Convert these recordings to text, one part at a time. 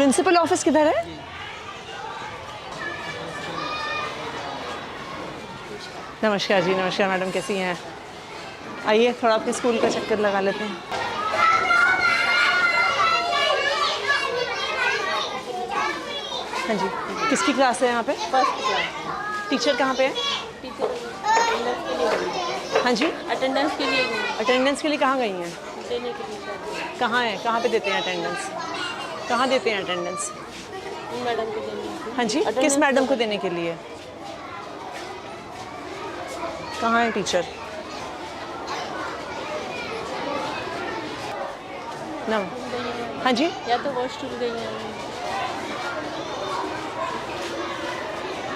Principal office किधर है? नमस्कार जी, नमस्कार मैडम, कैसी हैं? आइए थोड़ा आपके स्कूल का चक्कर लगा लेते हैं। हाँ जी, किसकी क्लास है यहाँ पे? First class. टीचर कहाँ पे है? टीचर अटेंडेंस के लिए गई। हाँ जी, अटेंडेंस के लिए गई। अटेंडेंस के लिए कहाँ गई हैं? देने के लिए। कहाँ है, कहाँ पे देते हैं अटेंडेंस? कहाँ देते हैं अटेंडेंस? मैडम को देने के लिए। हाँ जी, किस मैडम को देने के लिए? कहाँ है टीचर? ना, हाँ जी, या तो हॉस्टल गई है।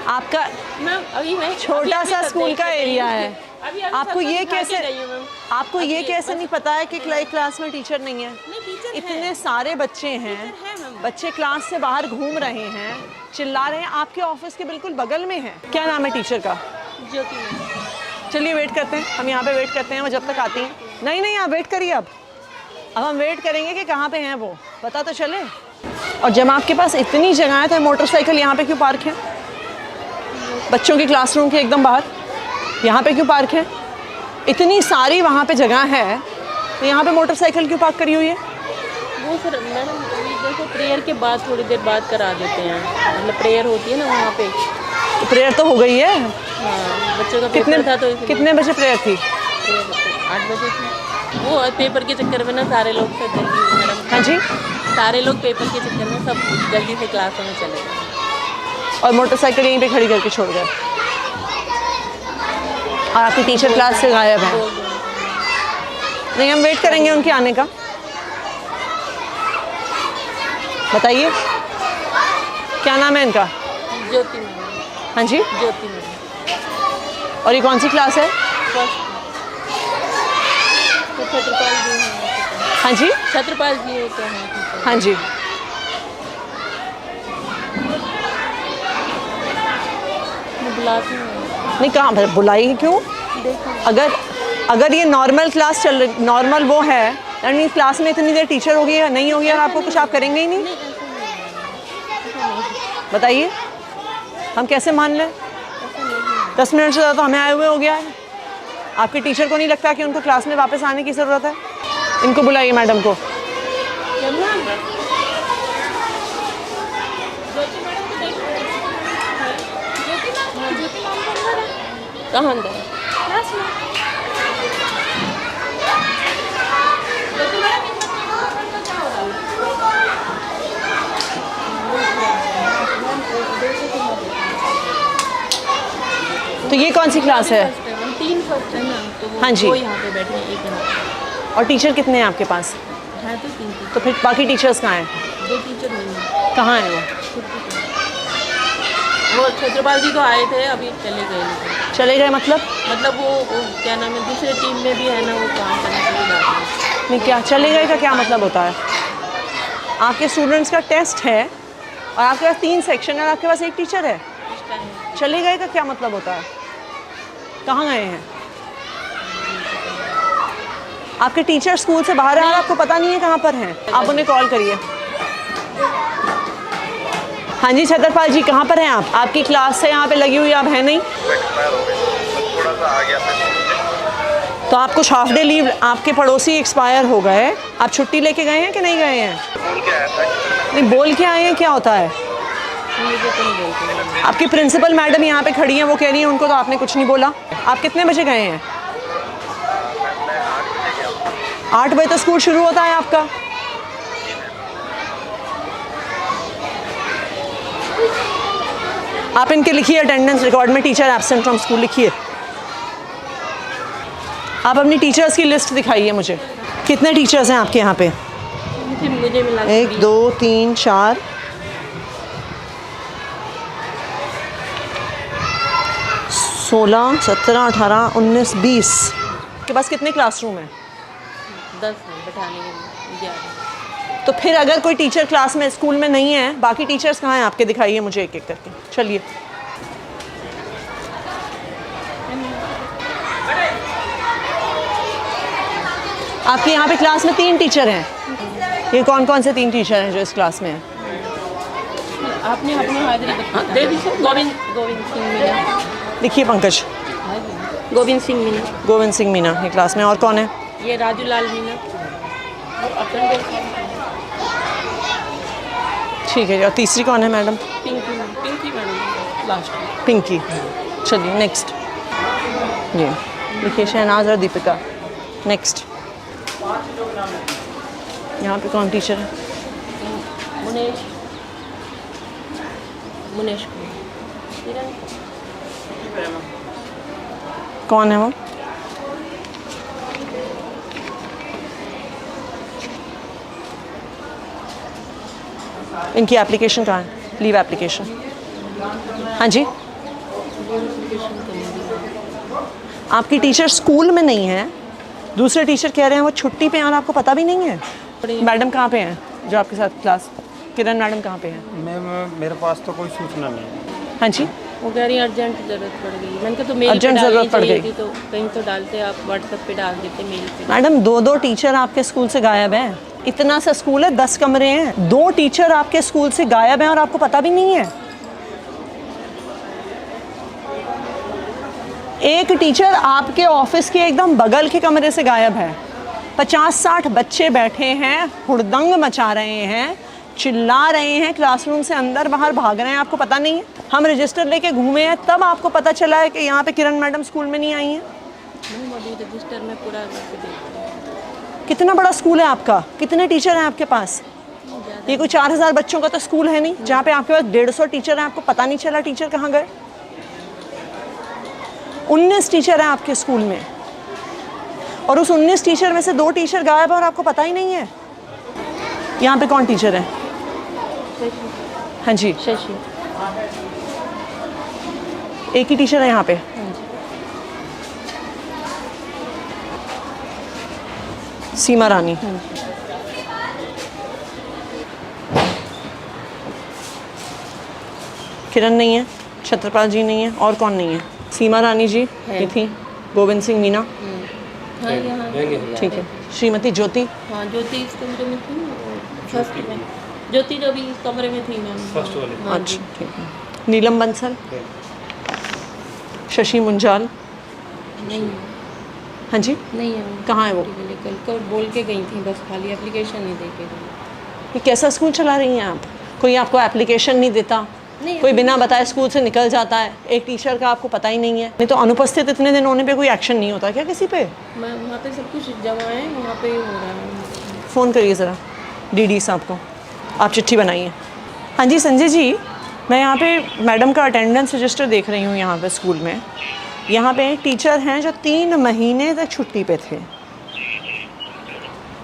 आपका मैम अभी मैं छोटा सा स्कूल का एरिया है, अभी आपको ये कैसे, मैम आपको ये कैसे नहीं पता है कि क्लास में टीचर नहीं है? नहीं टीचर इतने सारे बच्चे हैं, है मैम। बच्चे क्लास से बाहर घूम रहे हैं, चिल्ला रहे हैं, आपके ऑफिस के बिल्कुल बगल में है। क्या नाम है टीचर का? ज्योति मैम। चलिए वेट करते हैं, हम यहाँ पे वेट करते हैं, वो जब तक आती हैं। नहीं नहीं, आप वेट करिए। अब हम वेट करेंगे कि कहाँ पे हैं वो, पता तो चले। और जब आपके पास इतनी जगह है तो मोटरसाइकिल यहाँ पे क्यों पार्क है? बच्चों की क्लासरूम के एकदम बाहर यहाँ पे क्यों पार्क है? इतनी सारी वहाँ पे जगह है तो यहाँ पे मोटरसाइकिल क्यों पार्क करी हुई है? वो सर मैडम देखो प्रेयर के बाद थोड़ी देर बाद करा देते हैं, मतलब प्रेयर होती है ना वहाँ पे। तो प्रेयर तो हो गई है। हाँ, बच्चों का कितने पेपर था तो इसलिए कितने बजे प्रेयर थी? 8 बजे थी। वो पेपर के चक्कर में ना सारे लोग सब जल्दी मैडम। हाँ जी, सारे लोग पेपर के चक्कर में सब जल्दी से क्लासों में चले गए और मोटरसाइकिल यहीं पे खड़ी करके छोड़ गए और आपकी टीचर क्लास से गायब है। नहीं, हम वेट करेंगे उनके आने का। बताइए क्या नाम है इनका? ज्योति मैडम। हाँ जी, ज्योति मैडम। और ये कौन सी क्लास है? फर्स्ट। तो छत्रपाल जी हैं। हाँ जी, छत्रपाल जी होते हैं। हाँ जी। मैं बुलाती हूँ। नहीं, कहाँ बुलाई क्यों? देखो अगर ये नॉर्मल क्लास चल रही, नॉर्मल वो है, यानी क्लास में इतनी देर टीचर होगी या नहीं होगी और आपको कुछ आप करेंगे ही नहीं? बताइए हम कैसे मान लें? 10 मिनट से ज़्यादा तो हमें आए हुए हो गया है। आपके टीचर को नहीं लगता कि उनको क्लास में वापस आने की ज़रूरत है? इनको बुलाइए मैडम को। कहाँ अंदर? तो ये कौन सी क्लास है? 3 फर्स्ट है ना, तो वो हाँ जी। वो यहाँ पे बैठे हैं, एक यहाँ और टीचर कितने हैं आपके पास? है तो 3 तो फिर बाकी टीचर्स कहाँ हैं? 2 टीचर नहीं है। कहाँ हैं वो? वो छत्रपाल जी तो आए थे, अभी चले गए। चले गए मतलब? मतलब वो क्या नाम है, दूसरे टीम में भी है ना, वो काम करने के लिए जाते हैं। नहीं, क्या चले गए का क्या मतलब होता है? आपके स्टूडेंट्स का टेस्ट है और आपके पास 3 सेक्शन है और आपके पास एक टीचर है। चले गए का क्या मतलब होता है? कहाँ गए हैं? आपके टीचर स्कूल से बाहर हैं और आपको पता नहीं है कहाँ पर हैं? आप उन्हें कॉल करिए। हाँ जी छत्रपाल जी, कहाँ पर हैं आप? आपकी क्लास से यहाँ पे लगी हुई आप हैं नहीं? तो आप कुछ हाफ डे लीव, आपके पड़ोसी एक्सपायर हो गए, आप छुट्टी लेके गए हैं कि नहीं गए हैं? नहीं, बोल के आए हैं, क्या होता है? आपकी प्रिंसिपल मैडम यहाँ पे खड़ी हैं, वो कह रही हैं उनको तो आपने कुछ नहीं बोला। आप कितने बजे गए हैं? 8 बजे तो स्कूल शुरू होता है आपका। आप इनके लिखिए अटेंडेंस रिकॉर्ड में टीचर एब्सेंट फ्रॉम स्कूल लिखिए। आप अपनी टीचर्स की लिस्ट दिखाइए मुझे। कितने टीचर्स हैं आपके यहाँ पे? मुझे मिला 1 2 3 4 16 17 18 19 20। के पास कितने क्लासरूम हैं? 10 हैं बैठाने के लिए, 11। तो फिर अगर कोई टीचर क्लास में स्कूल में नहीं है, बाकी टीचर्स कहाँ हैं आपके? दिखाइए मुझे एक एक करके। चलिए आपके यहाँ पे क्लास में 3 टीचर हैं। ये कौन कौन से 3 टीचर हैं जो इस क्लास में हैं? आपने अपनी हाजिरी बता दे दी सर। गोविंद सिंह मीना। लिखिए पंकज। गोविंद सिंह मीना। गोविंद सिंह मीना ये क्लास में। और कौन है? ये राजू लाल मीना। अपन ठीक है। और तीसरी कौन है madam? Pinky madam last. Pinky. चलिए नेक्स्ट। जी लिखिए शहनाज और दीपिका। नेक्स्ट। यहाँ पे कौन टीचर है? मुनेश कौन है वो? इनकी एप्लीकेशन कहाँ है? Leave application. हाँ जी। आपकी टीचर स्कूल में नहीं है, दूसरे टीचर कह रहे हैं वो छुट्टी पे हैं और आपको पता भी नहीं है। मैडम कहाँ पे हैं जो आपके साथ क्लास? किरण मैडम कहाँ पे हैं? मैम मेरे पास तो कोई सूचना नहीं है। हाँ जी। वो कह रही अर्जेंट ज़रूरत पड़ गई। मैंने कहा तो मेल अर्जेंट ज़रूरत पड़ गई तो कहीं तो डालते, आप व्हाट्सएप पे डाल देते मेल पे। मैडम 2 टीचर आपके स्कूल से गायब हैं। इतना सा स्कूल है, 10 कमरे हैं, 2 टीचर आपके स्कूल से गायब हैं और आपको पता भी नहीं है। एक टीचर आपके ऑफिस के एकदम बगल के कमरे से गायब है। 50-60 बच्चे बैठे हैं, हुड़दंग मचा रहे हैं, चिल्ला रहे हैं, क्लासरूम से अंदर बाहर भाग रहे हैं, आपको पता नहीं है। हम रजिस्टर लेके घूमे हैं, तब आपको पता चला है कि यहाँ पे किरण मैडम स्कूल में नहीं आई हैं। रजिस्टर में पूरा करके देखते हैं। कितना बड़ा स्कूल है आपका? कितने टीचर हैं आपके पास? ये कोई 4000 बच्चों का तो स्कूल है नहीं जहाँ पे आपके पास 150 टीचर हैं, आपको पता नहीं चला टीचर कहाँ गए। 19 टीचर हैं आपके स्कूल में और उस 19 टीचर में से 2 टीचर गायब है और आपको पता ही नहीं है। यहाँ पे कौन टीचर है? हाँ जी। शशि। एक ही टीचर है यहाँ पे। सीमा रानी। किरण नहीं है, छत्रपाल जी नहीं है, और कौन नहीं है? सीमा रानी जी ये थी, गोविंद सिंह मीना। हाँ यहाँ ठीक है। श्रीमती ज्योति। हाँ ज्योति इस कमरे में थी, फर्स्ट में। ज्योति जो भी इस कमरे में थी मैम, फर्स्ट वाले। हाँ अच्छा ठीक है। नीलम बंसल। शशि मुंजाल। नहीं हाँ जी। नहीं है वो। कहाँ है वो? कल बोल के गई थी, बस खाली एप्लीकेशन नहीं दे के गई। ये कैसा स्कूल चला रही हैं आप? कोई आपको एप्लीकेशन नहीं देता, नहीं, कोई बिना बताए स्कूल से निकल जाता है, एक टीचर का आपको पता ही नहीं है। नहीं तो अनुपस्थित इतने दिन होने पे कोई एक्शन नहीं होता क्या किसी पे? मैं वहाँ पे सब कुछ जमा है, वहाँ पे ही हो रहा है। फ़ोन करिए ज़रा डीडी साहब को, आप चिट्ठी बनाइए। हाँ जी संजय जी, मैं यहाँ पे मैडम का अटेंडेंस रजिस्टर देख रही हूँ यहाँ पे स्कूल में। यहाँ पे एक टीचर हैं जो 3 महीने तक छुट्टी पे थे,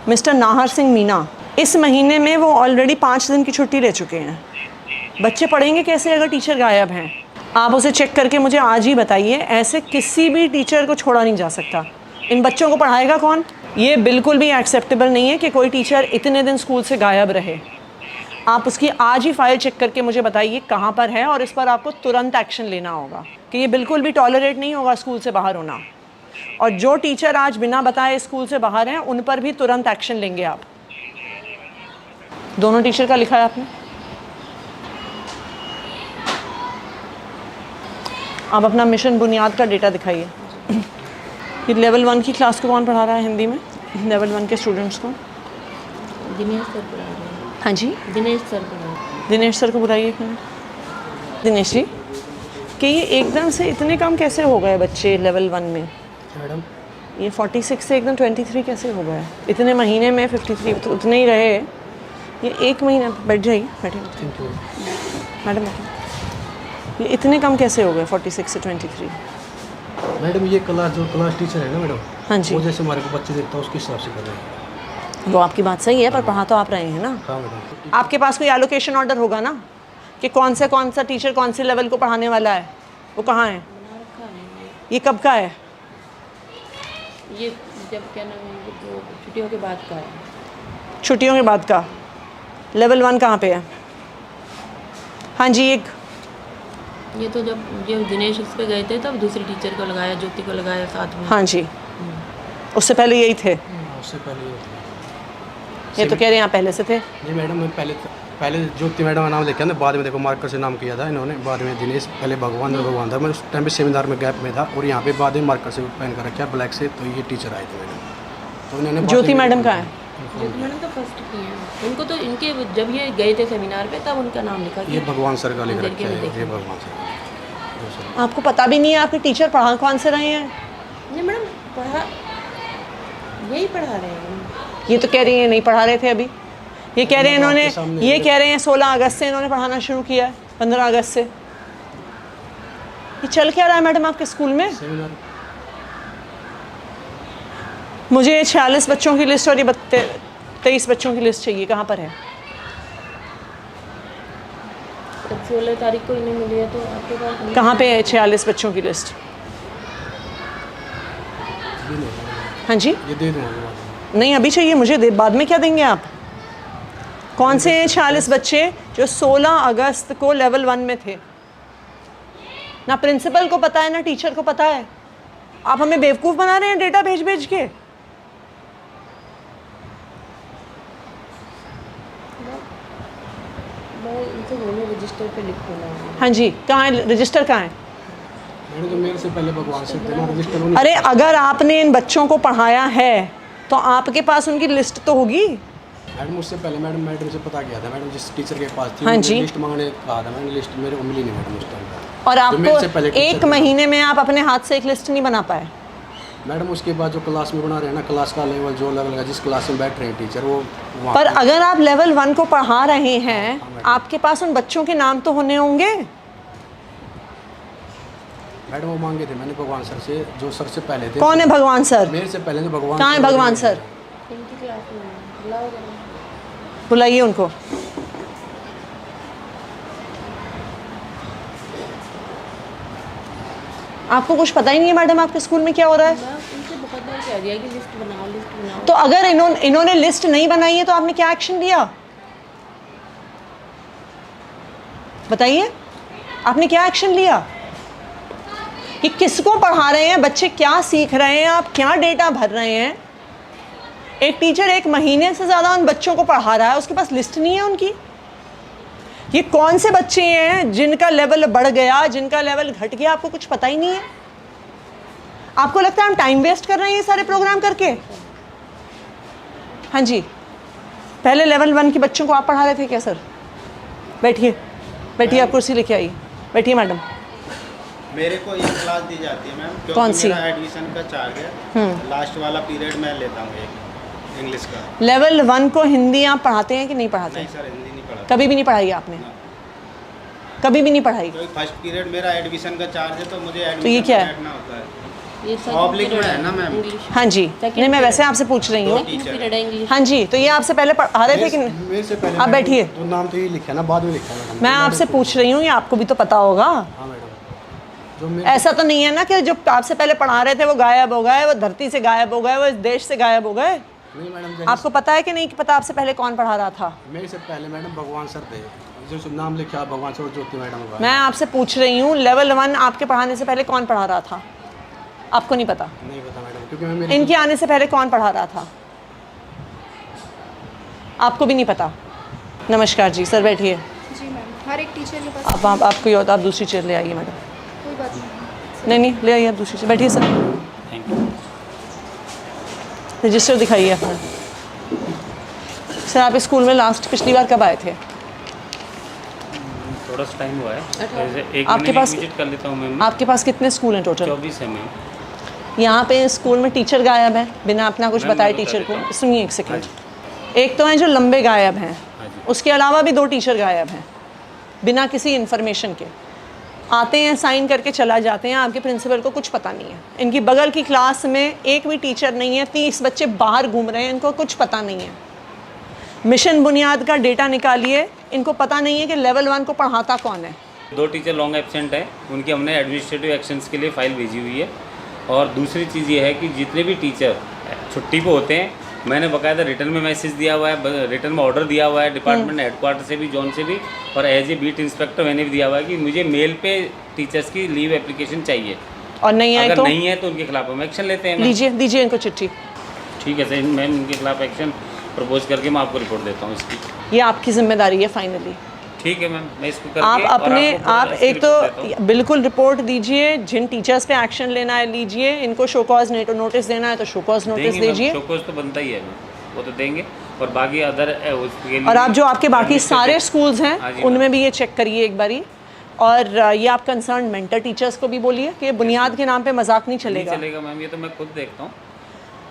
मिस्टर नाहर सिंह मीना। इस महीने में वो ऑलरेडी 5 दिन की छुट्टी ले चुके हैं। बच्चे पढ़ेंगे कैसे अगर टीचर गायब हैं? आप उसे चेक करके मुझे आज ही बताइए। ऐसे किसी भी टीचर को छोड़ा नहीं जा सकता। इन बच्चों को पढ़ाएगा कौन? ये बिल्कुल भी एक्सेप्टेबल नहीं है कि कोई टीचर इतने दिन स्कूल से गायब रहे। आप उसकी आज ही फाइल चेक करके मुझे बताइए कहाँ पर है, और इस पर आपको तुरंत एक्शन लेना होगा कि ये बिल्कुल भी टॉलरेट नहीं होगा स्कूल से बाहर होना। और जो टीचर आज बिना बताए स्कूल से बाहर हैं उन पर भी तुरंत एक्शन लेंगे आप। दोनों टीचर का लिखा है आपने? आप अपना मिशन बुनियाद का डेटा दिखाइए। ये लेवल 1 की क्लास को कौन पढ़ा रहा है हिंदी में? लेवल 1 के स्टूडेंट्स को दिनेश सर पढ़ा रहे हैं। हाँ जी दिनेश सर पढ़ा रहे हैं। दिनेश सर को बुलाइए। दिनेश जी कि ये एकदम से इतने कम कैसे हो गए बच्चे लेवल 1 में? मैडम ये 46 से एकदम 23 कैसे हो गए? इतने महीने में 53 तो उतने ही रहे। ये 1 महीना बैठ जाइए, बैठे मैडम बैठे। ये इतने कम कैसे हो गए 46 से 23? मैडम ये क्लास जो क्लास टीचर है ना मैडम, हाँ जी। वो जैसे हमारे को बच्चे देता है उसके हिसाब से कर रहे हैं। वो आपकी बात सही है, पर पढ़ा तो आप रहे हैं ना। हाँ मैडम। आपके पास कोई एलोकेशन ऑर्डर होगा ना कि कौन सा टीचर कौन से लेवल को पढ़ाने वाला है? वो कहाँ है? ये कब का है? ये जब क्या नाम है, ये तो छुट्टियों के बाद का है। छुट्टियों के बाद का। लेवल 1 कहाँ पे है? हाँ जी। ये तो जब ये दिनेश उस पे गए थे तब दूसरी टीचर को लगाया, ज्योति को लगाया साथ में। हाँ जी, उससे पहले यही थे। उससे पहले ये होता है। ये तो कह रहे हैं आप पहले से थे। जी मैडम, मैं पहले ज्योति मैडम का नाम लिखा ना, बाद में देखो मार्कर से नाम किया था इन्होंने, बाद में दिनेश, पहले भगवान में भगवान था। मैं उस टाइम पे सेमिनार में गैप में था और यहाँ पे बाद में मार्कर से पेन कर रखा ब्लैक से, तो ये टीचर आए थे मैडम, तो इन्होंने ज्योति मैडम का है। ज्योति मैडम तो फर्स्ट की हैं। उनको तो इनके जब ये गए थे सेमिनार पे तब उनका नाम लिखा ये गया। भगवान सर का लिख अंदर रखा के है, में ये भगवान सर। आपको पता भी नहीं है आपके टीचर पढ़ा कौन से रहे हैं? नहीं मैडम, यही पढ़ा रहे हैं। ये तो कह रही हैं नहीं पढ़ा रहे थे अभी। ये कह रहे हैं इन्होंने, आपके सामने ये कह रहे हैं 16 अगस्त से इन्होंने पढ़ाना शुरू किया है, 15 अगस्त से। ये चल क्या रहा है मैडम आपके स्कूल में? सेमिनार मुझे 46 बच्चों की लिस्ट और ये 23 बच्चों की लिस्ट चाहिए, कहाँ पर है? तब 16 तारीख को इन्हें मिली है तो आपके पास नहीं। कहाँ पे है 46 बच्चों की लिस्ट? हाँ जी, ये दे दूँगा। नहीं अभी चाहिए मुझे, बाद में क्या देंगे आप? कौन से 46 बच्चे जो 16 अगस्त को लेवल 1 में थे? ना प्रिंसिपल को पता है ना टीचर को पता है। आप हमें बेवकूफ़ बना रहे हैं डेटा भेज भेज के। मैं इनसे बोलूँ रजिस्टर पे लिख देना। हाँ जी, कहाँ है रजिस्टर, कहाँ है? मैंने तो मेरे से पहले भगवान से थे ना, रजिस्टर उन्हीं। अरे अगर आपने इन बच्चों को पढ़ाया है तो आपके पास उनकी लिस्ट तो होगी। मैडम उससे पहले मैडम से पता किया था, मैडम जिस टीचर के पास थी हाँ मुझे जी। लिस्ट मांगने कहा था, मैंने लिस्ट मेरे को मिली नहीं मैडम उस टाइम पर। और तो मेरे से आपको पहले टीचर एक थे। महीने में आप अपने हाथ से एक लिस्ट नहीं बना पाए। मैडम उसके बाद जो क्लास में बना रहे हैं ना, क्लास का लेवल जो लेवल का जिस क्लास में बैठ रहे हैं टीचर, वो वहाँ पर पे- अगर आप लेवल 1 को पढ़ा रहे हैं, आपके पास उन बच्चों के नाम तो होने होंगे। मैडम वो मांगे थे मैंने भगवान सर से, जो सर से पहले थे। कौन है भगवान सर? मेरे से पहले तो भगवान कहाँ है सर भगवान थे। सर? इनकी क्लास में बुलाओ जरा। बुलाइए उनको। आपको कुछ पता ही नहीं है मैडम आपके स्कूल में क्या हो रहा है? मैं उनसे बहुत बार कह दिया कि लिस्ट बनाओ। तो अगर इन्होंने लिस्ट नहीं बनाई है तो आपने क्या एक्शन लिया? बताइए, आपने क्या एक्शन लिया? कि किसको पढ़ा रहे हैं, बच्चे क्या सीख रहे हैं, आप क्या डेटा भर रहे हैं? एक टीचर एक महीने से ज़्यादा उन बच्चों को पढ़ा रहा है, उसके पास लिस्ट नहीं है उनकी। ये कौन से बच्चे हैं जिनका लेवल बढ़ गया, जिनका लेवल घट गया, आपको कुछ पता ही नहीं है। आपको लगता है हम टाइम वेस्ट कर रहे हैं ये सारे प्रोग्राम करके? हाँ जी, पहले लेवल 1 के बच्चों को आप पढ़ा रहे थे क्या सर? बैठिए बैठिए, आप कुर्सी लेके आइए, बैठिए मैडम। मेरे को ये क्लास दी जाती है मैम, क्योंकि कौन सी? मेरा एडमिशन का चार्ज है। लास्ट वाला पीरियड मैं लेता हूँ एक इंग्लिश का। लेवल 1 को हिंदी आप पढ़ाते हैं कि नहीं पढ़ाते? नहीं सर, हिंदी नहीं पढ़ा। कभी भी नहीं पढ़ाई आपने? कभी भी नहीं पढ़ाई? क्योंकि फर्स्ट पीरियड मेरा एडमिशन का चार्ज है, तो मुझे तो ये एडमिशन क्या में है? बैठना होता है। ये पब्लिक में है ना मैम। इंग्लिश हाँ जी, नहीं मैं वैसे आपसे पूछ रही हूँ। पीरियड है इंग्लिश। हाँ जी, तो ये आपसे पहले पढ़ा रहे थे कि नहीं? मेरे से पहले आप मैडम, बैठिए। तो नाम तो ये लिखा है ना, बाद में लिखा है मैडम। मैं आपसे पूछ रही हूँ, ये आपको भी तो पता होगा। हाँ मैडम, जो मेरे ऐसा तो नहीं है ना कि जो आपसे पहले पढ़ा रहे थे वो गायब हो गए, वो धरती से गायब हो गए, वो इस देश से गायब हो गए। नहीं मैडम, आपको पता है कि नहीं कि पता आपसे पहले कौन पढ़ा रहा था? मेरे से पहले मैडम भगवान सर थे, जो नाम लिखा भगवान सर और ज्योति मैडम का। मैं आपसे पूछ रही हूँ, लेवल 1 आपके पढ़ाने से पहले कौन पढ़ा रहा था? आपको नहीं पता? नहीं पता मैडम, क्योंकि मैं मेरे इनके आने से पहले कौन पढ़ा रहा था? आपको भी नहीं पता? नमस्कार जी, सर बैठिए। जी मैम, हर एक टीचर के पास आप आपको ये होता, आप दूसरी चेयर ले आइए मैडम। कोई बात नहीं। नहीं ले आइए, आप दूसरी चेयर बैठिए सर। रजिस्टर दिखाइए अपना। सर आप इस स्कूल में लास्ट पिछली बार कब आए थे? थोड़ा सा टाइम हुआ है, जैसे एक आपके महीने पास- की विजिट कर लेता हूँ मैम। आपके पास कितने स्कूल हैं टोटल? 24 है मैम। यहाँ पे स्कूल में टीचर गायब है बिना अपना कुछ मैम, बताए मैं बता टीचर देता को। हूँ। सुनिए एक सेकंड। एक तो हैं जो लंबे गायब हैं, हाँ जी। उसके अलावा भी 2 टीचर गायब हैं बिना किसी इन्फॉर्मेशन के। आते हैं, साइन करके चला जाते हैं, आपके प्रिंसिपल को कुछ पता नहीं है। इनकी बगल की क्लास में एक भी टीचर नहीं है, 30 बच्चे बाहर घूम रहे हैं, इनको कुछ पता नहीं है। मिशन बुनियाद का डेटा निकालिए, इनको पता नहीं है कि लेवल 1 को पढ़ाता कौन है। 2 टीचर लॉन्ग एब्सेंट है, उनकी हमने एडमिनिस्ट्रेटिव एक्शंस के लिए फ़ाइल भेजी हुई है। और दूसरी चीज़ ये है कि जितने भी टीचर छुट्टी पे होते हैं, मैंने बाकायदा रिटर्न में मैसेज दिया हुआ है, रिटर्न में ऑर्डर दिया हुआ है डिपार्टमेंट हेडक्वार्टर से भी, जोन से भी, और एज ए बीट इंस्पेक्टर मैंने भी दिया हुआ है कि मुझे मेल पे टीचर्स की लीव एप्लीकेशन चाहिए। और नहीं आए अगर तो नहीं है तो उनके खिलाफ हम एक्शन लेते हैं मैम। दीजिए इनको चिट्ठी। ठीक है सर मैम, इनके खिलाफ एक्शन प्रपोज करके मैं आपको रिपोर्ट देता हूँ इसकी। ये आपकी जिम्मेदारी है फाइनली। ठीक है मैम, मैं इसको करके आप और अपने आपको पूरा आप इसकी एक रिपोर्ट देता हूँ। तो बिल्कुल रिपोर्ट दीजिए, जिन टीचर्स पे एक्शन लेना है लीजिए, इनको शो कॉज नोटिस देना है तो शो कॉज नोटिस देंगे मैम, दीजिए। शोकॉज तो बनता ही है मैम, वो तो देंगे। और बाकी अदर उसके लिए और आप जो आपके बाकी सारे administrative- स्कूल्स हाँ हैं जी, उनमें मैम। भी ये चेक करिए एक बारी। और ये आप कंसर्न मेंटर टीचर्स को भी बोलिए कि ये बुनियाद के नाम पे मजाक नहीं नहीं चलेगा। चलेगा मैम, ये तो मैं खुद देखता हूँ।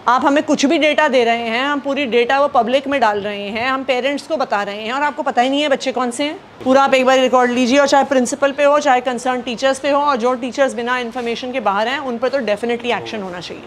आप हमें कुछ भी डेटा दे रहे हैं, हम पूरी डेटा वो पब्लिक में डाल रहे हैं, हम पेरेंट्स को बता रहे हैं और आपको पता ही नहीं है बच्चे कौन से हैं। पूरा आप एक बार रिकॉर्ड लीजिए, और चाहे प्रिंसिपल पे हो चाहे कंसर्न टीचर्स पे हो, और जो टीचर्स बिना इन्फॉर्मेशन के बाहर हैं उन पर तो डेफिनेटली एक्शन होना चाहिए।